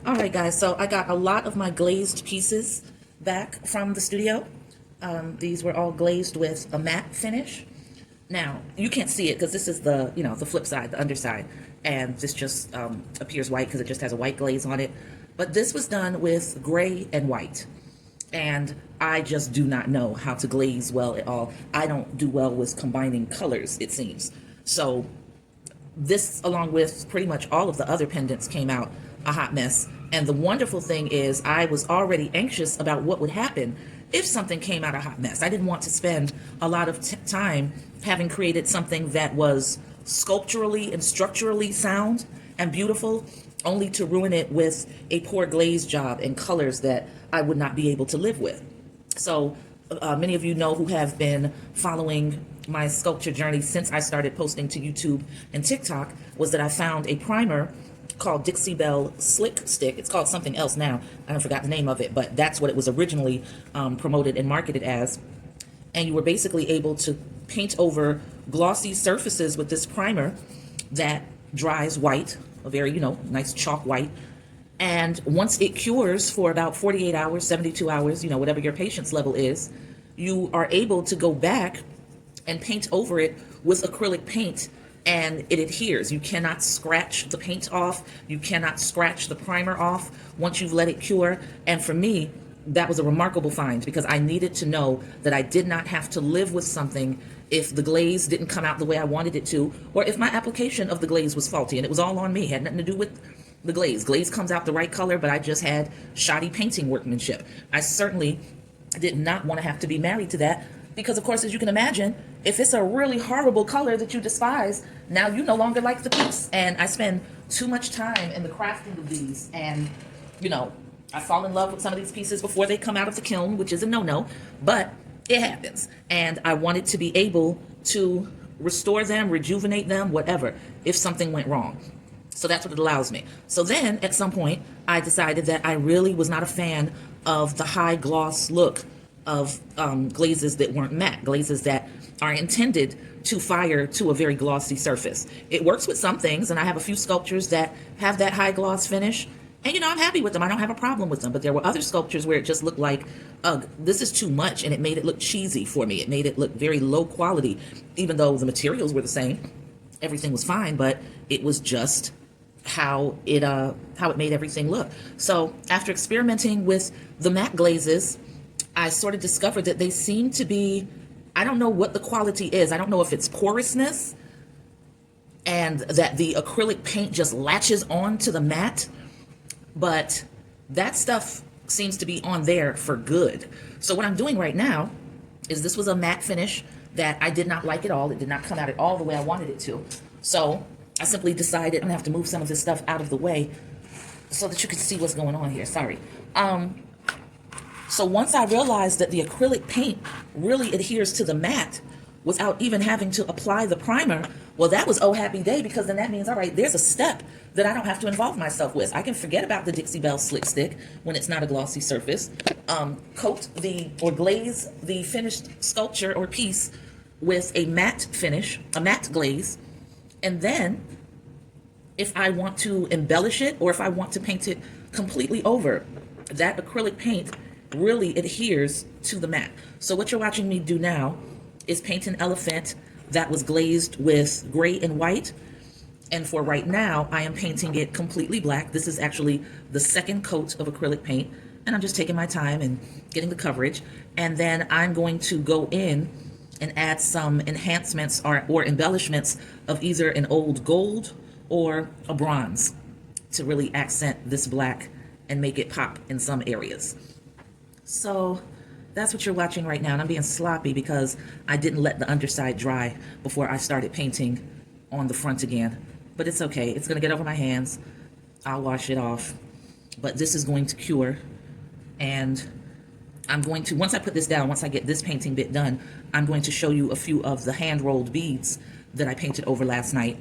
All right, guys, so I got a lot of my glazed pieces back from the studio. These were all glazed with a matte finish. Now, you can't see it because this is the, the flip side, the underside, and this just appears white because it just has a white glaze on it. But this was done with gray and white, and I just do not know how to glaze well at all. I don't do well with combining colors, it seems. So this, along with pretty much all of the other pendants, came out a hot mess. And the wonderful thing is I was already anxious about what would happen if something came out a hot mess. I didn't want to spend a lot of time having created something that was sculpturally and structurally sound and beautiful, only to ruin it with a poor glaze job and colors that I would not be able to live with. So many of you know, who have been following my sculpture journey since I started posting to YouTube and TikTok, was that I found a primer called Dixie Belle Slick Stick. It's called something else now. I forgot the name of it, but that's what it was originally promoted and marketed as. And you were basically able to paint over glossy surfaces with this primer that dries white, a very, nice chalk white. And once it cures for about 48 hours, 72 hours, whatever your patience level is, you are able to go back and paint over it with acrylic paint, and it adheres. You cannot scratch the paint off. You cannot scratch the primer off once you've let it cure. And for me, that was a remarkable find, because I needed to know that I did not have to live with something if the glaze didn't come out the way I wanted it to, or if my application of the glaze was faulty. And it was all on me. It had nothing to do with the glaze. Glaze comes out the right color, but I just had shoddy painting workmanship. I certainly did not want to have to be married to that, because of course, as you can imagine, if it's a really horrible color that you despise, now you no longer like the piece. And I spend too much time in the crafting of these, and I fall in love with some of these pieces before they come out of the kiln, which is a no-no, but it happens. And I wanted to be able to restore them, rejuvenate them, whatever, if something went wrong. So that's what it allows me. So then at some point, I decided that I really was not a fan of the high gloss look of glazes that weren't matte, glazes that are intended to fire to a very glossy surface. It works with some things, and I have a few sculptures that have that high gloss finish, and I'm happy with them. I don't have a problem with them. But there were other sculptures where it just looked like, this is too much, and it made it look cheesy for me. It made it look very low quality, even though the materials were the same. Everything was fine, but it was just how it made everything look. So after experimenting with the matte glazes, I sort of discovered that they seem to be, I don't know what the quality is. I don't know if it's porousness and that the acrylic paint just latches on to the matte, but that stuff seems to be on there for good. So what I'm doing right now is, this was a matte finish that I did not like at all. It did not come out at all the way I wanted it to. So I simply decided I'm gonna have to move some of this stuff out of the way so that you can see what's going on here. Sorry. So once I realized that the acrylic paint really adheres to the matte without even having to apply the primer, well, that was oh happy day, because then that means, all right, there's a step that I don't have to involve myself with. I can forget about the Dixie Belle Slick Stick when it's not a glossy surface. Glaze the finished sculpture or piece with a matte finish, a matte glaze, and then if I want to embellish it, or if I want to paint it completely over, that acrylic paint really adheres to the matte. So what you're watching me do now is paint an elephant that was glazed with gray and white. And for right now, I am painting it completely black. This is actually the second coat of acrylic paint, and I'm just taking my time and getting the coverage. And then I'm going to go in and add some enhancements or embellishments of either an old gold or a bronze to really accent this black and make it pop in some areas. So that's what you're watching right now, and I'm being sloppy because I didn't let the underside dry before I started painting on the front again. But it's okay, it's gonna get over my hands. I'll wash it off. But this is going to cure, and I'm going to, once I put this down, once I get this painting bit done, I'm going to show you a few of the hand-rolled beads that I painted over last night,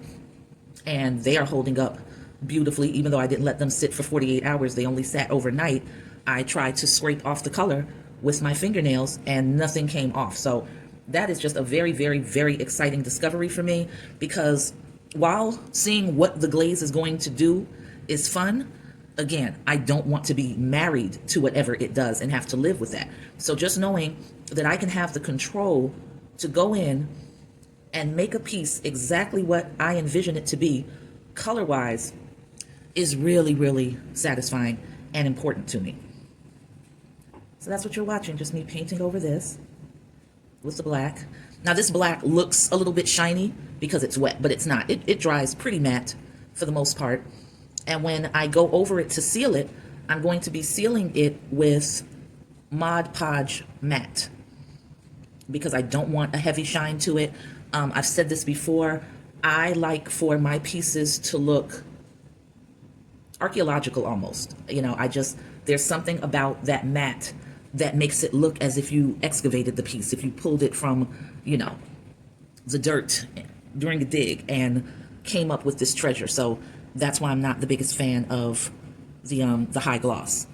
and they are holding up beautifully. Even though I didn't let them sit for 48 hours, they only sat overnight. I tried to scrape off the color with my fingernails and nothing came off. So that is just a very, very, very exciting discovery for me, because while seeing what the glaze is going to do is fun, again, I don't want to be married to whatever it does and have to live with that. So just knowing that I can have the control to go in and make a piece exactly what I envision it to be, color-wise, is really, really satisfying and important to me. So that's what you're watching, just me painting over this with the black. Now this black looks a little bit shiny because it's wet, but it's not. It dries pretty matte for the most part. And when I go over it to seal it, I'm going to be sealing it with Mod Podge Matte because I don't want a heavy shine to it. I've said this before, I like for my pieces to look archaeological almost. You know, there's something about that matte that makes it look as if you excavated the piece, if you pulled it from, you know, the dirt during a dig and came up with this treasure. So that's why I'm not the biggest fan of the high gloss,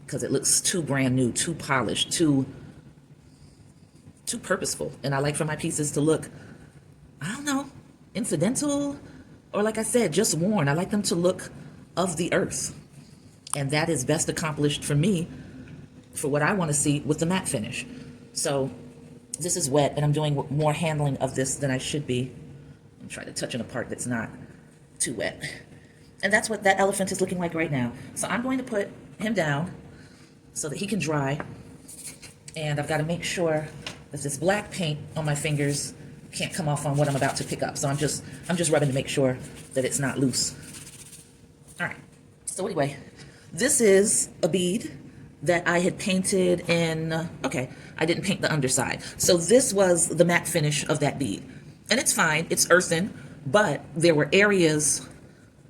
because it looks too brand new, too polished, too purposeful. And I like for my pieces to look, I don't know, incidental, or like I said, just worn. I like them to look of the earth. And that is best accomplished for me, for what I want to see with the matte finish. So this is wet, and I'm doing more handling of this than I should be. I'm trying to touch in a part that's not too wet. And that's what that elephant is looking like right now. So I'm going to put him down so that he can dry. And I've got to make sure that this black paint on my fingers can't come off on what I'm about to pick up. So I'm just rubbing to make sure that it's not loose. All right. So anyway, this is a bead that I had painted in, okay, I didn't paint the underside. So this was the matte finish of that bead. And it's fine, it's earthen, but there were areas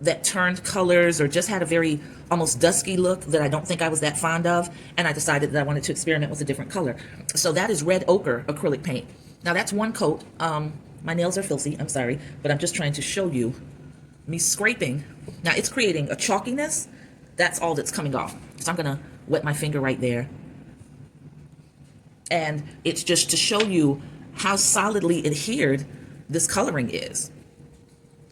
that turned colors or just had a very almost dusky look that I don't think I was that fond of, and I decided that I wanted to experiment with a different color. So that is red ochre acrylic paint. Now that's one coat. My nails are filthy, I'm sorry, but I'm just trying to show you me scraping. Now it's creating a chalkiness, that's all that's coming off. So I'm gonna wet my finger right there. And it's just to show you how solidly adhered this coloring is.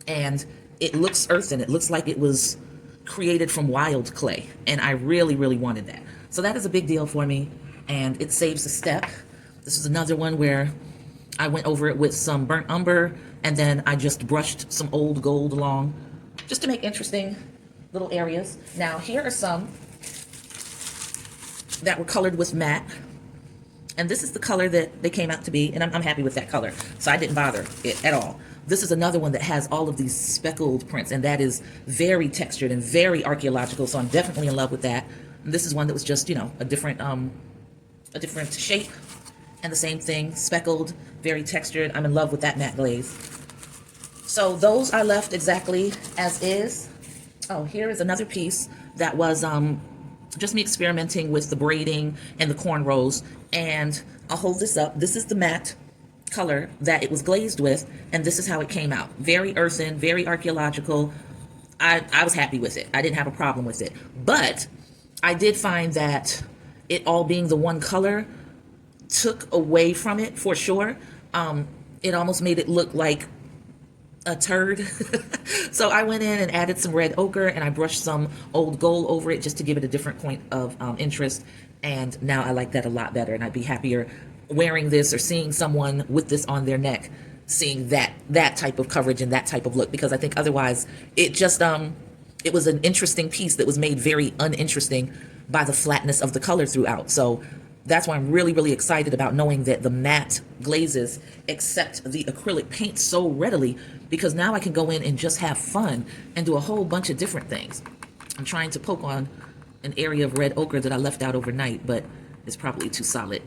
And it looks earthen. It looks like it was created from wild clay. And I really, really wanted that. So that is a big deal for me. And it saves a step. This is another one where I went over it with some burnt umber. And then I just brushed some old gold along just to make interesting little areas. Now here are some that were colored with matte. And this is the color that they came out to be. And I'm happy with that color. So I didn't bother it at all. This is another one that has all of these speckled prints, and that is very textured and very archaeological, so I'm definitely in love with that. And this is one that was just, you know, a different shape, and the same thing, speckled, very textured. I'm in love with that matte glaze. So those I left exactly as is. Oh, here is another piece that was just me experimenting with the braiding and the cornrows, and I'll hold this up. This is the matte color that it was glazed with, and this is how it came out. Very earthen, very archaeological. I was happy with it. I didn't have a problem with it. But I did find that it all being the one color took away from it for sure. It almost made it look like a turd. So I went in and added some red ochre, and I brushed some old gold over it just to give it a different point of interest. And now I like that a lot better, and I'd be happier wearing this or seeing someone with this on their neck, seeing that type of coverage and that type of look, because I think otherwise it just it was an interesting piece that was made very uninteresting by the flatness of the color throughout. So that's why I'm really, really excited about knowing that the matte glazes accept the acrylic paint so readily, because now I can go in and just have fun and do a whole bunch of different things. I'm trying to poke on an area of red ochre that I left out overnight, but it's probably too solid.